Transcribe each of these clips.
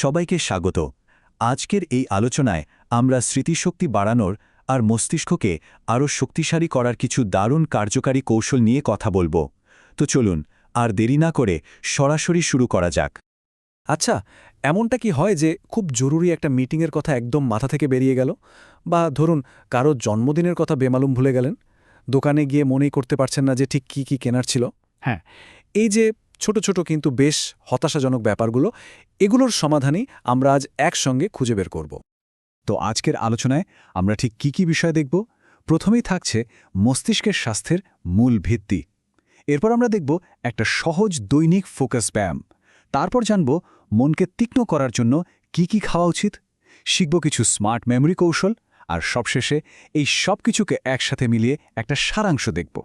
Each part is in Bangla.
সবাইকে স্বাগত। আজকের এই আলোচনায় আমরা স্মৃতিশক্তি বাড়ানোর আর মস্তিষ্ককে আরও শক্তিশালী করার কিছু দারুণ কার্যকারী কৌশল নিয়ে কথা বলব। তো চলুন আর দেরি না করে সরাসরি শুরু করা যাক। আচ্ছা, এমনটা কি হয় যে খুব জরুরি একটা মিটিংয়ের কথা একদম মাথা থেকে বেরিয়ে গেল, বা ধরুন কারো জন্মদিনের কথা বেমালুম ভুলে গেলেন, দোকানে গিয়ে মনেই করতে পারছেন না যে ঠিক কি কেনার ছিল? হ্যাঁ, এই যে ছোট ছোট কিন্তু বেশ হতাশাজনক ব্যাপারগুলো, এগুলোর সমাধানই আমরা আজ একসঙ্গে খুঁজে বের করব। তো আজকের আলোচনায় আমরা ঠিক কি বিষয় দেখব? প্রথমেই থাকছে মস্তিষ্কের স্বাস্থ্যের মূল ভিত্তি। এরপর আমরা দেখব একটা সহজ দৈনিক ফোকাস ব্যায়াম। তারপর জানব মনকে তীক্ষ্ণ করার জন্য কি খাওয়া উচিত, শিখব কিছু স্মার্ট মেমরি কৌশল, আর সবশেষে এই সব কিছুকে একসাথে মিলিয়ে একটা সারাংশ দেখব।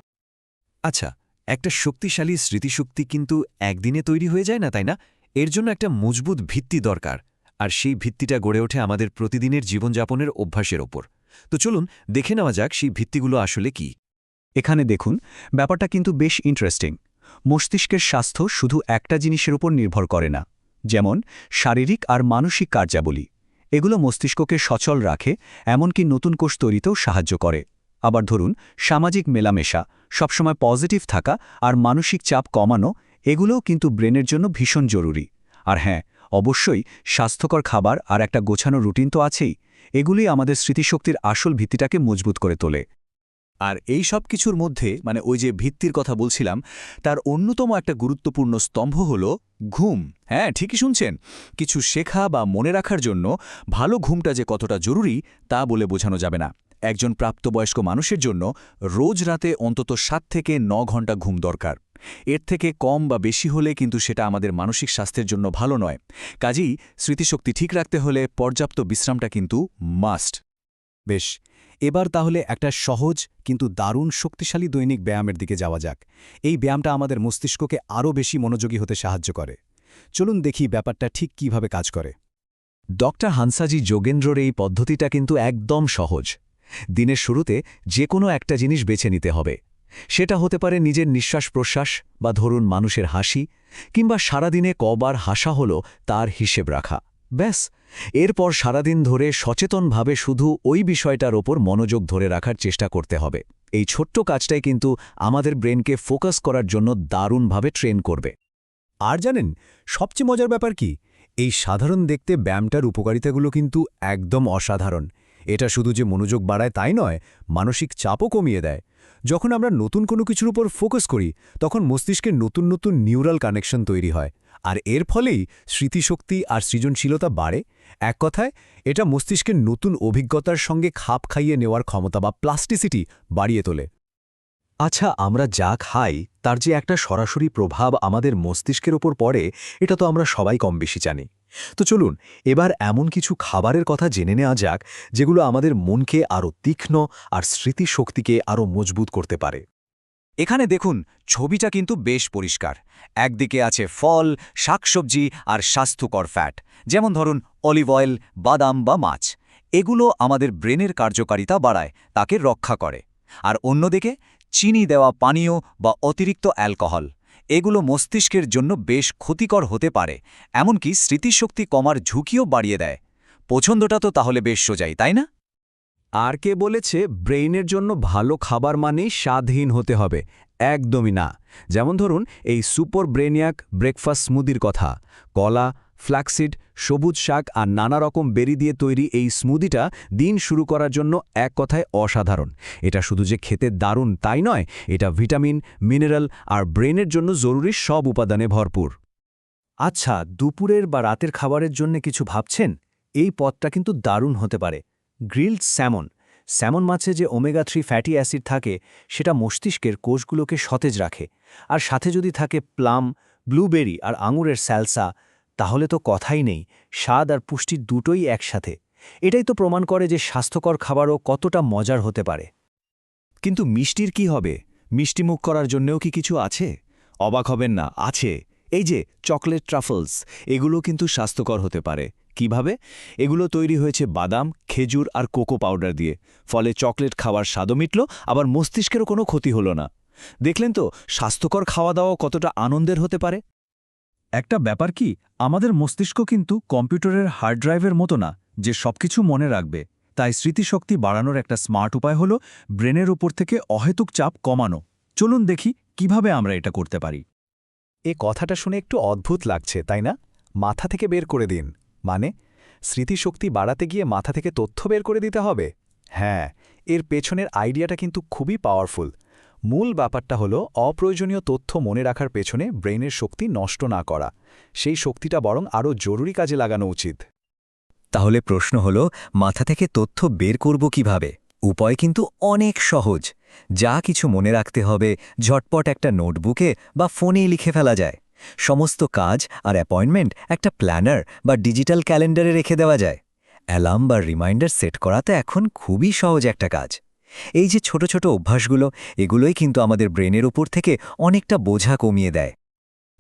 আচ্ছা, একটা শক্তিশালী স্মৃতিশক্তি কিন্তু একদিনে তৈরি হয়ে যায় না, তাই না? এর জন্য একটা মজবুত ভিত্তি দরকার, আর সেই ভিত্তিটা গড়ে ওঠে আমাদের প্রতিদিনের জীবনযাপনের অভ্যাসের ওপর। তো চলুন দেখে নেওয়া যাক সেই ভিত্তিগুলো আসলে কি। এখানে দেখুন, ব্যাপারটা কিন্তু বেশ ইন্টারেস্টিং। মস্তিষ্কের স্বাস্থ্য শুধু একটা জিনিসের উপর নির্ভর করে না, যেমন শারীরিক আর মানসিক কার্যাবলী। এগুলো মস্তিষ্ককে সচল রাখে, এমনকি নতুন কোষ তৈরিতেও সাহায্য করে। আবার ধরুন, সামাজিক মেলামেশা, সবসময় পজিটিভ থাকা আর মানসিক চাপ কমানো, এগুলোও কিন্তু ব্রেনের জন্য ভীষণ জরুরি। আর হ্যাঁ, অবশ্যই স্বাস্থ্যকর খাবার আর একটা গোছানো রুটিন তো আছেই। এগুলি আমাদের স্মৃতিশক্তির আসল ভিত্তিটাকে মজবুত করে তোলে। আর এই সব কিছুর মধ্যে ওই যে ভিত্তির কথা বলছিলাম, তার অন্যতম একটা গুরুত্বপূর্ণ স্তম্ভ হল ঘুম। হ্যাঁ, ঠিকই শুনছেন। কিছু শেখা বা মনে রাখার জন্য ভালো ঘুমটা যে কতটা জরুরি তা বলে বোঝানো যাবে না। একজন প্রাপ্তবয়স্ক মানুষের জন্য রোজ রাতে অন্তত 7 থেকে 9 ঘন্টা ঘুম দরকার। এর থেকে কম বা বেশি হলে কিন্তু সেটা আমাদের মানসিক স্বাস্থ্যের জন্য ভালো নয়। কাজেই স্মৃতিশক্তি ঠিক রাখতে হলে পর্যাপ্ত বিশ্রামটা কিন্তু মাস্ট। বেশ, এবার তাহলে একটা সহজ কিন্তু দারুণ শক্তিশালী দৈনিক ব্যায়ামের দিকে যাওয়া যাক। এই ব্যায়ামটা আমাদের মস্তিষ্ককে আরও বেশি মনোযোগী হতে সাহায্য করে। চলুন দেখি ব্যাপারটা ঠিক কিভাবে কাজ করে। ডক্টর হানসাজি যোগেন্দ্রর এই পদ্ধতিটা কিন্তু একদম সহজ। দিনের শুরুতে যে কোনো একটা জিনিস বেছে নিতে হবে। সেটা হতে পারে নিজের নিঃশ্বাস-প্রশ্বাস, বা ধরুন মানুষের হাসি, কিংবা সারাদিনে কবার হাসা হলো তার হিসেব রাখা। ব্যাস, এরপর সারাদিন ধরে সচেতনভাবে শুধু ওই বিষয়টার ওপর মনোযোগ ধরে রাখার চেষ্টা করতে হবে। এই ছোট্ট কাজটাই কিন্তু আমাদের ব্রেনকে ফোকাস করার জন্য দারুণভাবে ট্রেন করবে। আর জানেন সবচেয়ে মজার ব্যাপার কি? এই সাধারণ দেখতে ব্যায়ামটার উপকারিতাগুলো কিন্তু একদম অসাধারণ। এটা শুধু যে মনোযোগ বাড়ায় তাই নয়, মানসিক চাপও কমিয়ে দেয়। যখন আমরা নতুন কোনো কিছুর উপর ফোকাস করি, তখন মস্তিষ্কের নতুন নতুন নিউরাল কানেকশন তৈরি হয়, আর এর ফলেই স্মৃতিশক্তি আর সৃজনশীলতা বাড়ে। এক কথায়, এটা মস্তিষ্কের নতুন অভিজ্ঞতার সঙ্গে খাপ খাইয়ে নেওয়ার ক্ষমতা বা প্লাস্টিসিটি বাড়িয়ে তোলে। আচ্ছা, আমরা যা খাই তার যে একটা সরাসরি প্রভাব আমাদের মস্তিষ্কের ওপর পড়ে, এটা তো আমরা সবাই কম বেশি জানি। তো চলুন এবার এমন কিছু খাবারের কথা জেনে নেওয়া যাক, যেগুলো আমাদের মনকে আরও তীক্ষ্ণ আর স্মৃতিশক্তিকে আরও মজবুত করতে পারে। এখানে দেখুন, ছবিটা কিন্তু বেশ পরিষ্কার। একদিকে আছে ফল, শাকসবজি আর স্বাস্থ্যকর ফ্যাট, যেমন ধরুন অলিভ অয়েল, বাদাম বা মাছ। এগুলো আমাদের ব্রেনের কার্যকারিতা বাড়ায়, তাকে রক্ষা করে। আর অন্যদিকে চিনি দেওয়া পানীয় বা অতিরিক্ত অ্যালকোহল, এগুলো মস্তিষ্কের জন্য বেশ ক্ষতিকর হতে পারে, এমনকি স্মৃতিশক্তি কমার ঝুঁকিও বাড়িয়ে দেয়। পছন্দটা তো তাহলে বেশ সোজাই, তাই না? আর কে বলেছে ব্রেইনের জন্য ভালো খাবার মানেই স্বাদহীন হতে হবে? একদমই না। যেমন ধরুন এই সুপার ব্রেনিয়াক ব্রেকফাস্ট স্মুদির কথা। কলা, ফ্ল্যাক্সিড, সবুজ শাক আর নানা রকম বেরি দিয়ে তৈরি এই স্মুদিটা দিন শুরু করার জন্য এক কথায় অসাধারণ। এটা শুধু যে খেতে দারুণ তাই নয়, এটা ভিটামিন, মিনারেল আর ব্রেনের জন্য জরুরি সব উপাদানে ভরপুর। আচ্ছা, দুপুরের বা রাতের খাবারের জন্য কিছু ভাবছেন? এই পদটা কিন্তু দারুণ হতে পারে। Grilled salmon. স্যামন মাছে যে ওমেগা-3 ফ্যাটি অ্যাসিড থাকে, সেটা মস্তিষ্কের কোষগুলোকে সতেজ রাখে। আর সাথে যদি থাকে প্লাম, ব্লুবেরি আর আঙুরের স্যালসা, তাহলে তো কথাই নেই। স্বাদ আর পুষ্টি দুটোই একসাথে। এটাই তো প্রমাণ করে যে স্বাস্থ্যকর খাবারও কতটা মজার হতে পারে। কিন্তু মিষ্টির কি হবে? মিষ্টিমুখ করার জন্যও কি কিছু আছে? অবাক হবেন না, আছে। এই যে চকলেট ট্রাফলস, এগুলো কিন্তু স্বাস্থ্যকর হতে পারে। কিভাবে? এগুলো তৈরি হয়েছে বাদাম, খেজুর আর কোকো পাউডার দিয়ে। ফলে চকলেট খাওয়ার স্বাদও মিটল, আবার মস্তিষ্কেরও কোনো ক্ষতি হলো না। দেখলেন তো স্বাস্থ্যকর খাওয়া দাওয়া কতটা আনন্দের হতে পারে? একটা ব্যাপার কি, আমাদের মস্তিষ্ক কিন্তু কম্পিউটারের হার্ড ড্রাইভের মতো না যে সবকিছু মনে রাখবে। তাই স্মৃতিশক্তি বাড়ানোর একটা স্মার্ট উপায় হলো ব্রেনের উপর থেকে অহেতুক চাপ কমানো। চলুন দেখি কিভাবে আমরা এটা করতে পারি। এ কথাটা শুনে একটু অদ্ভুত লাগছে, তাই না? মাথা থেকে বের করে দিন মানে স্মৃতিশক্তি বাড়াতে গিয়ে মাথা থেকে তথ্য বের করে দিতে হবে? হ্যাঁ, এর পেছনের আইডিয়াটা কিন্তু খুবই পাওয়ারফুল। মূল ব্যাপারটা হলো অপ্রয়োজনীয় তথ্য মনে রাখার পেছনে ব্রেনের শক্তি নষ্ট না করা, সেই শক্তিটা বরং আরও জরুরি কাজে লাগানো উচিত। তাহলে প্রশ্ন হলো, মাথা থেকে তথ্য বের করব কিভাবে? উপায় কিন্তু অনেক সহজ। যা কিছু মনে রাখতে হবে ঝটপট একটা নোটবুকে বা ফোনেই লিখে ফেলা যায়। সমস্ত কাজ আর অ্যাপয়েন্টমেন্ট একটা প্ল্যানার বা ডিজিটাল ক্যালেন্ডারে রেখে দেওয়া যায়। অ্যালার্ম বা রিমাইন্ডার সেট করা তো এখন খুবই সহজ একটা কাজ। এই যে ছোট ছোট অভ্যাসগুলো, এগুলোই কিন্তু আমাদের ব্রেনের উপর থেকে অনেকটা বোঝা কমিয়ে দেয়।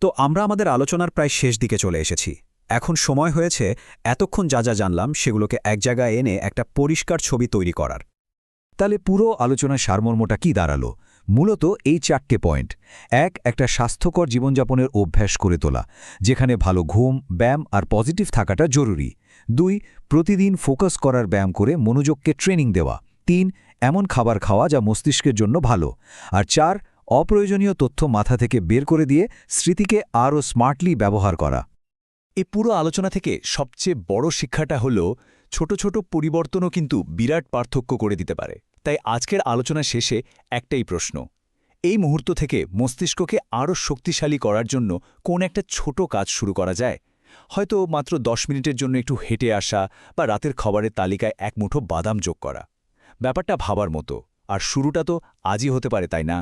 তো আমরা আমাদের আলোচনার প্রায় শেষ দিকে চলে এসেছি। এখন সময় হয়েছে এতক্ষণ যা যা জানলাম সেগুলোকে এক জায়গায় এনে একটা পরিষ্কার ছবি তৈরি করার। তাহলে পুরো আলোচনার সারমর্মটা কি দাঁড়ালো? মূলত এই 4টে পয়েন্ট। একটা স্বাস্থ্যকর জীবনযাপনের অভ্যাস করে তোলা, যেখানে ভালো ঘুম, ব্যায়াম আর পজিটিভ থাকাটা জরুরি। 2 প্রতিদিন ফোকাস করার ব্যায়াম করে মনোযোগকে ট্রেনিং দেওয়া। 3 এমন খাবার খাওয়া যা মস্তিষ্কের জন্য ভালো। আর 4 অপ্রয়োজনীয় তথ্য মাথা থেকে বের করে দিয়ে স্মৃতিকে আরও স্মার্টলি ব্যবহার করা। এই পুরো আলোচনা থেকে সবচেয়ে বড় শিক্ষাটা হলো, ছোট ছোট পরিবর্তনও কিন্তু বিরাট পার্থক্য করে দিতে পারে। তাই আজকের আলোচনা শেষে একটাই প্রশ্ন, এই মুহূর্ত থেকে মস্তিষ্ককে আরও শক্তিশালী করার জন্য কোন একটা ছোট কাজ শুরু করা যায়? হয়তো মাত্র 10 মিনিটের জন্য একটু হেঁটে আসা বা রাতের খাবারের তালিকায় এক মুঠো বাদাম যোগ করা। ব্যাপারটা ভাবার মতো, আর শুরুটা তো আজই হতে পারে, তাই না?